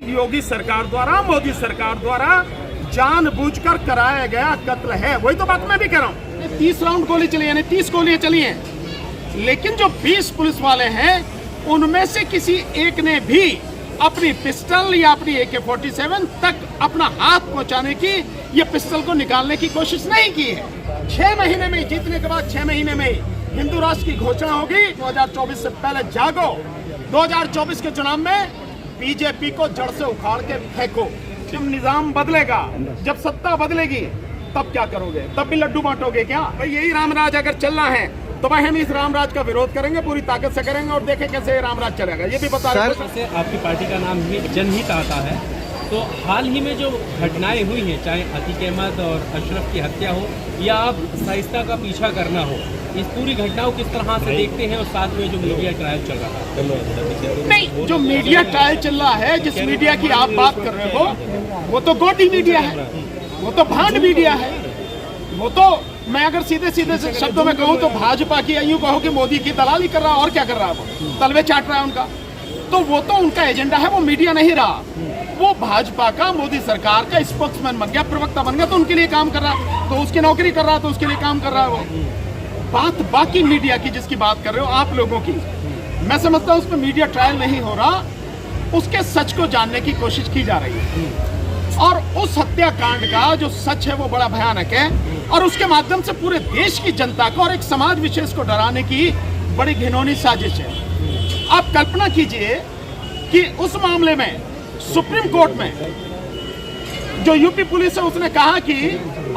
योगी सरकार द्वारा, मोदी सरकार द्वारा जानबूझकर कराया गया कत्ल है। वही तो बात मैं भी कह रहा हूँ। 30 राउंड गोली चली, यानी 30 गोलियां चली हैं, लेकिन जो 20 पुलिस वाले हैं उनमें से किसी एक ने भी अपनी पिस्टल या अपनी AK-47 तक अपना हाथ पहुंचाने की या पिस्टल को निकालने की कोशिश नहीं की है। 6 महीने में जीतने के बाद 6 महीने में हिंदू राष्ट्र की घोषणा होगी। 2024 से पहले जागो। 2024 के चुनाव में बीजेपी को जड़ से उखाड़ के फेंको। जब निजाम बदलेगा, जब सत्ता बदलेगी, तब क्या करोगे? तब भी लड्डू बांटोगे क्या? भाई यही रामराज अगर चलना है तो भाई हम इस रामराज का विरोध करेंगे, पूरी ताकत से करेंगे और देखें कैसे ये रामराज चलेगा। ये भी बता रहे हैं। आपकी पार्टी का नाम ही जनहित आता है, तो हाल ही में जो घटनाएं हुई हैं, चाहे अतीक अहमद और अशरफ की हत्या हो या अब शाइस्ता का पीछा करना हो, इस पूरी घटनाओं किस तरह से देखते हैं? और साथ में जो मीडिया ट्रायल चल रहा है, नहीं, जो मीडिया ट्रायल चल रहा है, जिस मीडिया की आप बात कर रहे हो, वो तो गोटी मीडिया है, वो तो भांड मीडिया है, वो तो मैं अगर सीधे सीधे शब्दों में कहूँ तो भाजपा की, यूं कहो कि मोदी की दलाली कर रहा है। और क्या कर रहा है? वो तलवे चाट रहा है उनका। तो वो तो उनका एजेंडा है, वो मीडिया नहीं रहा। वो भाजपा का, मोदी सरकार का स्पोक्समैन बन गया, प्रवक्ता बन गया, तो उनके लिए काम कर रहा है, तो उसकी नौकरी कर रहा है, तो उसके लिए काम कर रहा है वो। बात बाकी मीडिया की जिसकी बात कर रहे हो आप लोगों की, मैं समझता हूँ उस पर मीडिया ट्रायल नहीं हो रहा, उसके सच को जानने की कोशिश की जा रही है। और उस हत्याकांड का जो सच है वो बड़ा भयानक है, और उसके माध्यम से पूरे देश की जनता को और एक समाज विशेष को डराने की बड़ी घिनौनी साजिश है। आप कल्पना कीजिए कि उस मामले में सुप्रीम कोर्ट में जो यूपी पुलिस है उसने कहा कि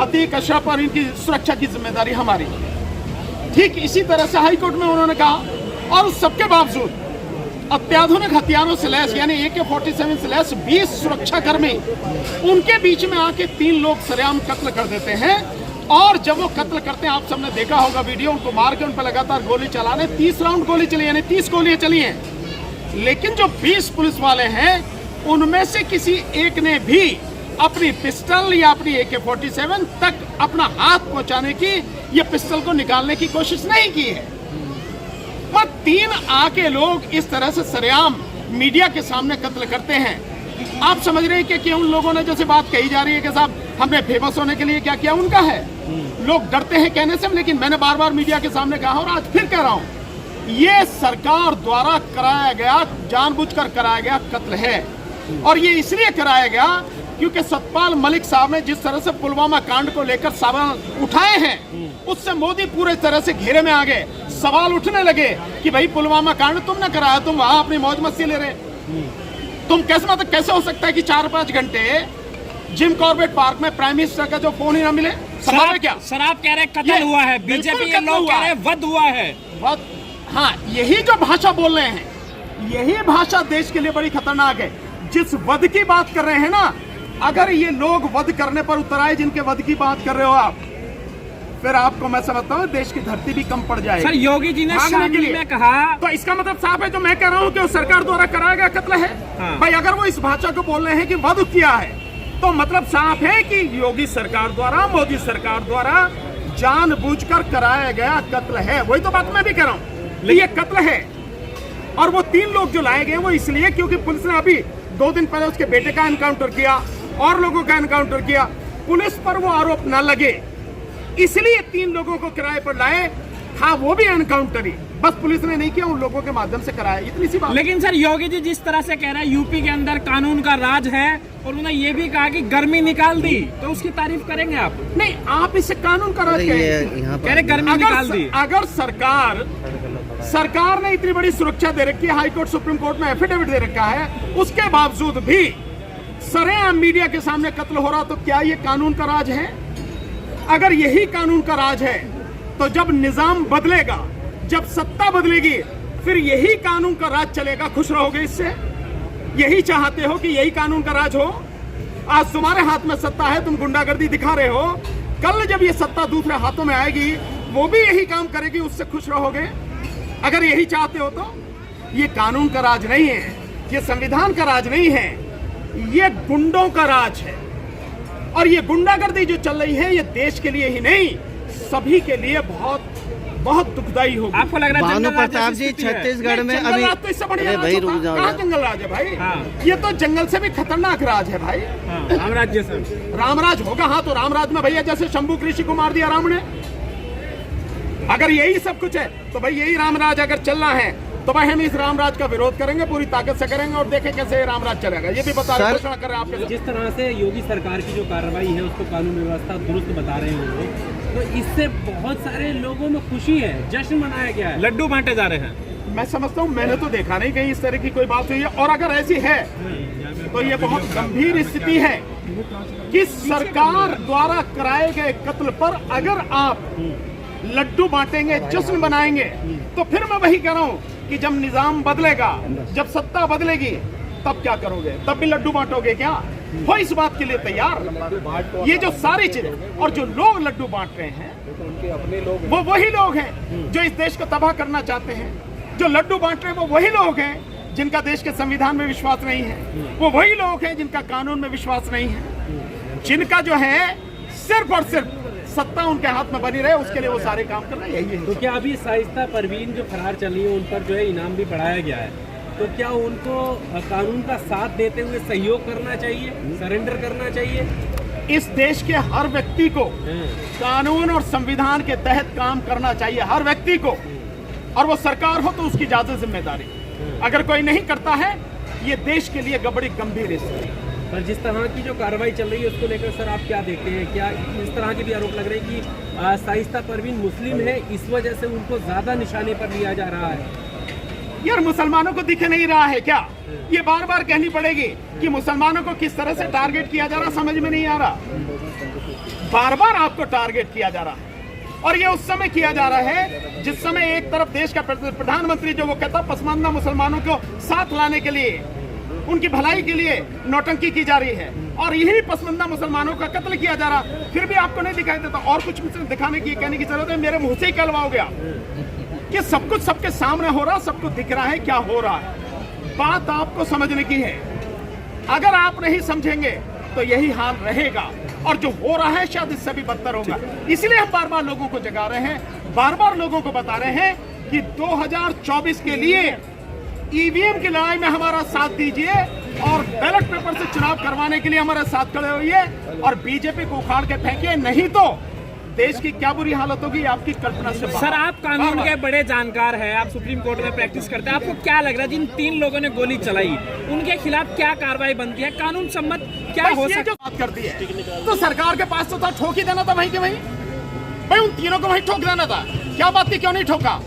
अतीक, अशरफ और इनकी सुरक्षा की जिम्मेदारी हमारी। ठीक इसी तरह से हाई कोर्ट में उन्होंने कहा, और उस सबके बावजूद अत्याधुनिक हथियारों से लैस, यानी AK-47 से लैस 20 सुरक्षाकर्मी, उनके बीच में आके 3 लोग सरेआम कत्ल कर देते हैं। और जब वो कत्ल करते हैं, आप सबने देखा होगा वीडियो, उनको मार के उन पर लगातार गोली चलाने, 30 राउंड गोली चली, यानी 30 गोलियां चली हैं, लेकिन जो 20 पुलिस वाले हैं उनमें से किसी एक ने भी अपनी पिस्टल या अपनी AK-47 तक अपना हाथ पहुंचाने की या पिस्टल को निकालने की कोशिश नहीं की है। पर 3 आके लोग इस तरह से सरेआम मीडिया के सामने कत्ल करते हैं। आप समझ रहे हैं कि उन लोगों ने जैसे बात कही जा रही है कि साहब हमने फेमस होने के लिए क्या किया, उनका है, लोग डरते हैं कहने से। लेकिन मैंने बार बार मीडिया के सामने कहा और आज फिर कह रहा हूं, ये सरकार द्वारा कराया गया, जानबूझकर कराया गया कत्ल है। और ये इसलिए कराया गया क्योंकि सतपाल मलिक साहब ने जिस तरह से पुलवामा कांड को लेकर सवाल उठाए हैं, उससे मोदी पूरे तरह से घेरे में आ गए। सवाल उठने लगे कि भाई पुलवामा कांड तुमने कराया, तुम वहां अपनी मौज मस्ती ले रहे, तुम कैसे, मतलब कैसे हो सकता है कि 4-5 घंटे जिम कॉर्बेट पार्क में प्राइम मिनिस्टर का जो फोन ही ना मिले? संभव है क्या? सर आप कह रहे कत्ल हुआ है, बीजेपी के लोग कह रहे वध हुआ है। वध, हाँ, यही जो भाषा बोल रहे हैं, यही भाषा देश के लिए बड़ी खतरनाक है। जिस वध की बात कर रहे हैं ना, अगर ये लोग वध करने पर उतर आए, जिनके वध की बात कर रहे हो आप, फिर आपको मैं समझता हूँ देश की धरती भी कम पड़ जाएगी। सर योगी जी ने शामिल में कहा, तो इसका मतलब साफ है जो मैं कह रहा हूँ कि सरकार द्वारा कराया गया कत्ल है। हाँ। भाई अगर वो इस भाषा को बोल रहे हैं कि वध किया है, तो मतलब साफ है कि योगी सरकार द्वारा, मोदी सरकार द्वारा जानबूझकर कराया गया कत्ल है। वही तो बात मैं भी कह रहा हूँ, ये कत्ल है। और वो 3 लोग जो लाए गए वो इसलिए क्योंकि पुलिस ने अभी 2 दिन पहले उसके बेटे का एनकाउंटर किया और लोगों का एनकाउंटर किया, पुलिस पर वो आरोप न लगे, इसलिए 3 लोगों को किराए पर लाए। था वो भी एनकाउंटर ही, बस पुलिस ने नहीं किया, उन लोगों के माध्यम से कराया, इतनी सी बात। लेकिन सर योगी जी जिस तरह से कह रहे हैं यूपी के अंदर कानून का राज है, और उन्होंने ये भी कहा कि गर्मी निकाल दी, तो उसकी तारीफ करेंगे आप? नहीं, आप इसे कानून का राज कह रहे गर्मी निकाल दी। अगर सरकार ने इतनी बड़ी सुरक्षा दे रखी है, हाई कोर्ट सुप्रीम कोर्ट में एफिडेविट दे रखा है, उसके बावजूद भी सरेआम मीडिया के सामने कत्ल हो रहा, तो क्या ये कानून का राज है? अगर यही कानून का राज है तो जब निजाम बदलेगा, जब सत्ता बदलेगी, फिर यही कानून का राज चलेगा। खुश रहोगे इससे? यही चाहते हो कि यही कानून का राज हो? आज तुम्हारे हाथ में सत्ता है, तुम गुंडागर्दी दिखा रहे हो, कल जब ये सत्ता दूसरे हाथों में आएगी वो भी यही काम करेगी, उससे खुश रहोगे? अगर यही चाहते हो तो ये कानून का राज नहीं है, ये संविधान का राज नहीं है, ये गुंडों का राज है। और ये गुंडागर्दी जो चल रही है, ये देश के लिए ही नहीं, सभी के लिए बहुत बहुत दुखदाई होगी। आपको लग रहा है भानु जंगल राज प्रताप जैसी जी स्थिति है? छत्तीसगढ़ में जंगल अभी राज तो इससे बढ़िया अरे भाई राज रुक होता। जाओ कहाँ यार। जंगल राज है भाई? हाँ। ये तो जंगल से भी खतरनाक राज है भाई। हाँ, रामराज्य से रामराज होगा। हाँ, तो रामराज में भैया जैसे शंभू ऋषि को मार दिया राम ने, अगर यही सब कुछ है तो भाई यही रामराज अगर चलना है तो भाई हम इस रामराज का विरोध करेंगे, पूरी ताकत से करेंगे और देखें कैसे ये रामराज चलेगा। ये भी बता रहे, घोषणा कर रहे हैं आपके। जिस तरह से योगी सरकार की जो कार्रवाई है उसको कानून व्यवस्था दुरुस्त बता रहे हैं लोग, तो इससे बहुत सारे लोगों में खुशी है, जश्न मनाया गया है, लड्डू बांटे जा रहे हैं। मैं समझता हूँ, मैंने तो देखा नहीं कहीं इस तरह की कोई बात हुई है, और अगर ऐसी है तो ये बहुत गंभीर स्थिति है कि सरकार द्वारा कराए गए कत्ल पर अगर आप लड्डू बांटेंगे, जश्न बनाएंगे, तो फिर मैं वही कह रहा हूँ कि जब निजाम बदलेगा, जब सत्ता बदलेगी, तब क्या करोगे? तब भी लड्डू बांटोगे क्या? हो इस बात के लिए तैयार? ये जो सारी चीजें और जो लोग लड्डू बांट रहे हैं वो वही लोग हैं जो इस देश को तबाह करना चाहते हैं। जो लड्डू बांट रहे हैं वो वही लोग हैं जिनका देश के संविधान में विश्वास नहीं है। वो वही लोग हैं जिनका कानून में विश्वास नहीं है, जिनका जो है सिर्फ और सिर्फ सत्ता उनके हाथ में बनी रहे, उसके लिए वो सारे काम कर रहे हैं। यही है। तो क्या अभी शाइस्ता परवीन जो फरार चली है उन पर जो है इनाम भी बढ़ाया गया है, तो क्या उनको कानून का साथ देते हुए सहयोग करना चाहिए, सरेंडर करना चाहिए? इस देश के हर व्यक्ति को कानून और संविधान के तहत काम करना चाहिए, हर व्यक्ति को, और वो सरकार हो तो उसकी ज्यादा जिम्मेदारी। अगर कोई नहीं करता है, ये देश के लिए बड़ी गंभीर स्थिति है। पर जिस तरह की जो कार्रवाई चल रही है उसको लेकर सर आप क्या देखते हैं? क्या इस तरह के भी आरोप लग रहे हैं कि शाइस्ता परवीन मुस्लिम है, इस वजह से उनको ज्यादा निशाने पर लिया जा रहा है? यार, मुसलमानों को दिख नहीं रहा है क्या? ये बार बार कहनी पड़ेगी कि मुसलमानों को किस तरह से टारगेट किया जा रहा, समझ में नहीं आ रहा। बार बार आपको टारगेट किया जा रहा है, और ये उस समय किया जा रहा है जिस समय एक तरफ देश का प्रधानमंत्री जो वो कहता पसमानदा मुसलमानों को साथ लाने के लिए, उनकी भलाई के लिए नौटंकी की जा रही है, और यही पसमानदा मुसलमानों का कत्ल किया जा रहा, फिर भी आपको नहीं दिखाई देता। और कुछ दिखाने की, कहने की जरूरत है? मेरे मुंह से ही कहलवा हो गया कि सब कुछ सबके सामने हो रहा, सबको दिख रहा है क्या हो रहा है। बात आपको समझने की है, अगर आप नहीं समझेंगे तो यही हाल रहेगा, और जो हो रहा है शायद इससे भी बदतर होगा। इसलिए हम बार बार लोगों को जगा रहे हैं, बार बार लोगों को बता रहे हैं कि 2024 के लिए ईवीएम की लड़ाई में हमारा साथ दीजिए, और बैलेट पेपर से चुनाव करवाने के लिए हमारे साथ खड़े होइए, और बीजेपी को उखाड़ के फेंकिए, नहीं तो देश की क्या बुरी हालत होगी आपकी कल्पना से बाहर। सर, आप कानून के बड़े जानकार हैं, आप सुप्रीम कोर्ट में प्रैक्टिस करते हैं, आपको क्या लग रहा है जिन 3 लोगों ने गोली चलाई उनके खिलाफ क्या कार्रवाई बनती है, कानून सम्मत क्या हो सकता है? जो बात करती है तो सरकार के पास तो था, ठोक ही देना था वहीं के वहीं। भाई उन तीनों को वहीं ठोक देना था। क्या बात थी, क्यों नहीं ठोका?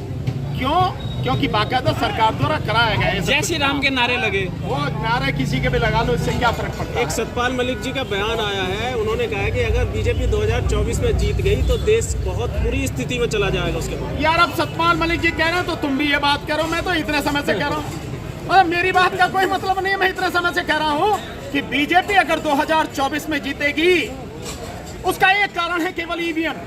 क्यों? क्योंकि बाकायदा सरकार द्वारा कराया गया है। जय श्री राम के नारे लगे, वो नारे किसी के भी लगा लो, इससे क्या फर्क पड़ता है? एक सतपाल मलिक जी का बयान आया है, उन्होंने कहा है कि अगर बीजेपी 2024 में जीत गई तो देश बहुत बुरी स्थिति में चला जाएगा उसके बाद। यार, अब सतपाल मलिक जी कह रहे हो तो तुम भी ये बात करो, मैं तो इतने समय से कह रहा हूँ। मेरी बात का कोई मतलब नहीं है, मैं इतने समय से कह रहा हूँ कि बीजेपी अगर 2024 में जीतेगी, उसका एक कारण है केवल ईवीएम।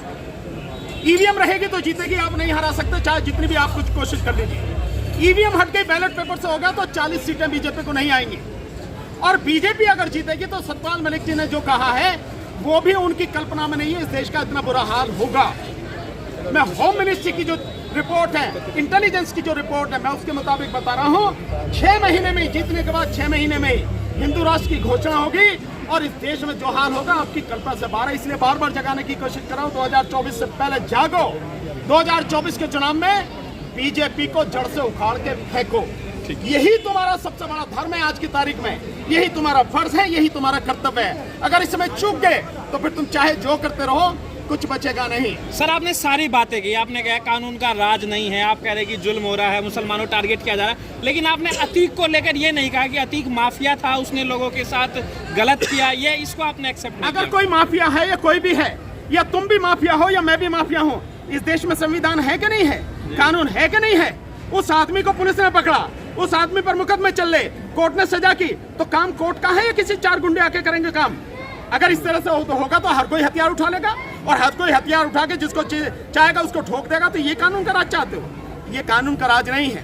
ईवीएम रहेगी तो जीतेगी, आप नहीं हरा सकते, चाहे जितनी भी आप कुछ कोशिश कर लीजिए। ईवीएम हट गई, बैलेट पेपर से होगा तो 40 सीटें बीजेपी को नहीं आएंगी, और बीजेपी अगर जीतेगी तो सतपाल मलिक जी ने जो कहा है वो भी उनकी कल्पना में नहीं है। इस देश का इतना बुरा हाल होगा। मैं होम मिनिस्ट्री की जो रिपोर्ट है, इंटेलिजेंस की जो रिपोर्ट है, मैं उसके मुताबिक बता रहा हूँ, 6 महीने में जीतने के बाद 6 महीने में हिंदू राष्ट्र की घोषणा होगी, और इस देश में जो हाल होगा आपकी कल्पना से बाहर है। इसलिए बार बार जगाने की कोशिश कर रहा हूं, 2024 से पहले जागो। 2024 के चुनाव में बीजेपी को जड़ से उखाड़ के फेंको। यही तुम्हारा सबसे बड़ा धर्म है आज की तारीख में, यही तुम्हारा फर्ज है, यही तुम्हारा कर्तव्य है। अगर इसमें चूक गए तो फिर तुम चाहे जो करते रहो, कुछ बचेगा नहीं। सर, आपने सारी बातें की, आपने कहा कानून का राज नहीं है, आप कह रहे कि जुल्म हो रहा है, मुसलमानों टारगेट किया जा रहा है, लेकिन आपने अतीक को लेकर ये नहीं कहा कि अतीक माफिया था, उसने लोगों के साथ गलत किया, ये इसको आपने एक्सेप्ट नहीं किया। अगर कोई माफिया है या कोई भी है, या तुम भी माफिया हो या मैं भी माफिया हूँ, इस देश में संविधान है कि नहीं है, कानून है कि नहीं है? उस आदमी को पुलिस ने पकड़ा, उस आदमी पर मुकदमे चल रहे, कोर्ट ने सजा की, तो काम कोर्ट का है या किसी 4 गुंडे आके करेंगे काम? अगर इस तरह से होगा तो हर कोई हथियार उठा लेगा, और हर कोई हथियार उठा के जिसको चाहेगा उसको ठोक देगा। तो ये कानून का राज चाहते हो? ये कानून का राज नहीं है।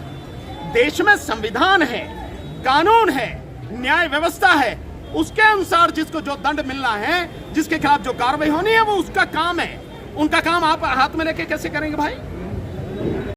देश में संविधान है, कानून है, न्याय व्यवस्था है, उसके अनुसार जिसको जो दंड मिलना है, जिसके खिलाफ जो कार्रवाई होनी है, वो उसका काम है। उनका काम आप हाथ में लेके कैसे करेंगे भाई?